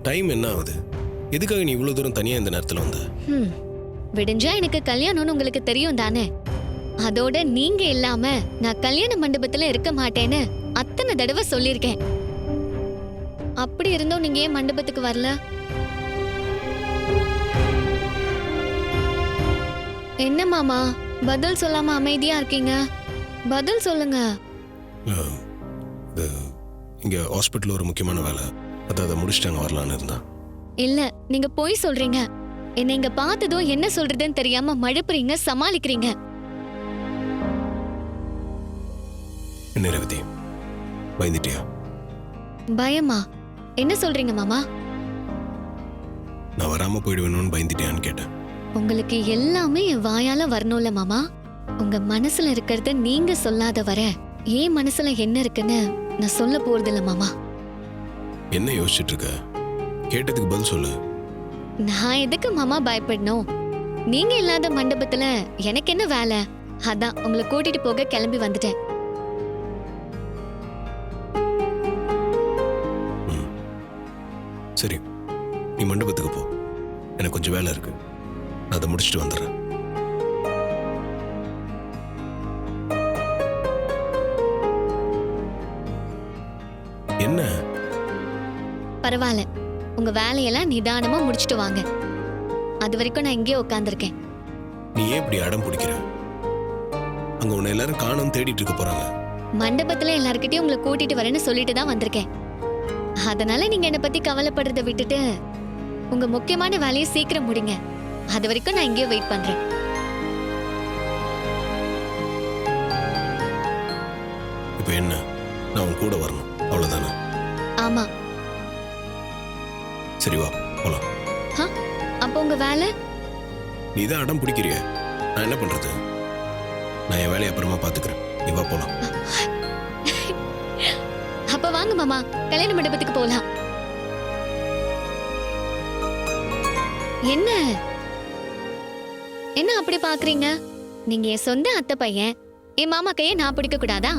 Time என்ன ஆகுது? எதுக்காக நீ இவ்வளவு தூரம் தனியா இந்த நேரத்துல வந்த? விடிஞ்சா எனக்கு கல்யாணம்னு உங்களுக்கு தெரியும் தானே. அதோட நீங்க இல்லாம நான் கல்யாண மண்டபத்துல இருக்க மாட்டேன்னு அத்தனை தடவை சொல்லிருக்கேன். அப்படி இருந்தும் நீங்க ஏன் மண்டபத்துக்கு வரல? என்ன மாமா பதில் சொல்லாம அமைதியா இருக்கீங்க? பதில் சொல்லுங்க. இங்க ஹாஸ்பிட்டல் ஒரு முக்கியமான வேலை, அதை முடிச்சுட்டாங்க வரலான்னு இருந்தா. இல்ல, நீங்க போய் சொல்றீங்க. என்ன இங்க பார்த்ததும் என்ன சொல்றதுன்னு தெரியாம மழுப்புறீங்க, சமாளிக்கிறீங்க. என்ன ரேவதி, பயந்துட்டியா? பயமா? என்ன சொல்றீங்க மாமா? நான் வராம போயிடுவேணும்னு பயந்துட்டியான்னு கேட்டேன். உங்களுக்கு எல்லாமே என் வாயால வரணும்ல மாமா. உங்க மனசுல இருக்கிறத நீங்க சொல்லாத வர ஏன் மனசுல என்ன இருக்குன்னு நான் சொல்ல போறதில்ல மாமா. என்ன யோசிச்சுட்டு இருக்க? கேட்டதுக்கு பதில் சொல்லு. நான் எதுக்கு மாமா பயப்படணும்? நீங்க இல்லாத மண்டபத்துல எனக்கு என்ன வேலை? அதான் உங்களை கூட்டிட்டு போக கிளம்பி வந்துட்டேன். சரி, நீ மண்டபத்துக்கு போ. எனக்கு கொஞ்சம் வேலை இருக்கு, நான் அதை முடிச்சுட்டு வந்துடுறேன். என்ன? பரவாயில்ல, உங்க வேலையெல்லாம் நிதானமா முடிச்சிட்டு வாங்க. அது வரைக்கும் நான் இங்கே உட்காந்துருக்கேன். நீ ஏன் இப்படி அடம் பிடிக்கிற? அங்க உன்னை எல்லாரும் காணோம் தேடிட்டு இருக்க போறாங்க. மண்டபத்துல எல்லார்கிட்டயும் உங்களை கூட்டிட்டு வரேன்னு சொல்லிட்டு தான் வந்திருக்கேன். அதனால நீங்க என்ன பத்தி கவலைப்படுறத விட்டுட்டு உங்க முக்கியமான வேலையை சீக்கிரம் முடிங்க. அது வரைக்கும் நான் இங்கே வெயிட் பண்றேன். இப்ப என்ன, நான் உன் கூட வரணும் அவ்வளவுதானே? ஆமா. சரி வா போலாம். அப்போ உங்க வேலை? நீ தான் அடம் பிடிக்கிறிய, நான் என்ன பண்றது? நான் என் வேலையை அப்புறமா பாத்துக்கிறேன். நீ வா போலாம். அப்ப வாங்க மாமா, கல்யாண மண்டபத்துக்கு போலாம். என்ன என்ன அப்படி பாக்குறீங்க? நீங்க என் சொந்த அத்தை பையன். என் மாமா கையை நான் பிடிக்க கூடாதா?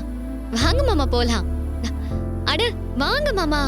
வாங்க மாமா போலாம். அட வாங்க மாமா.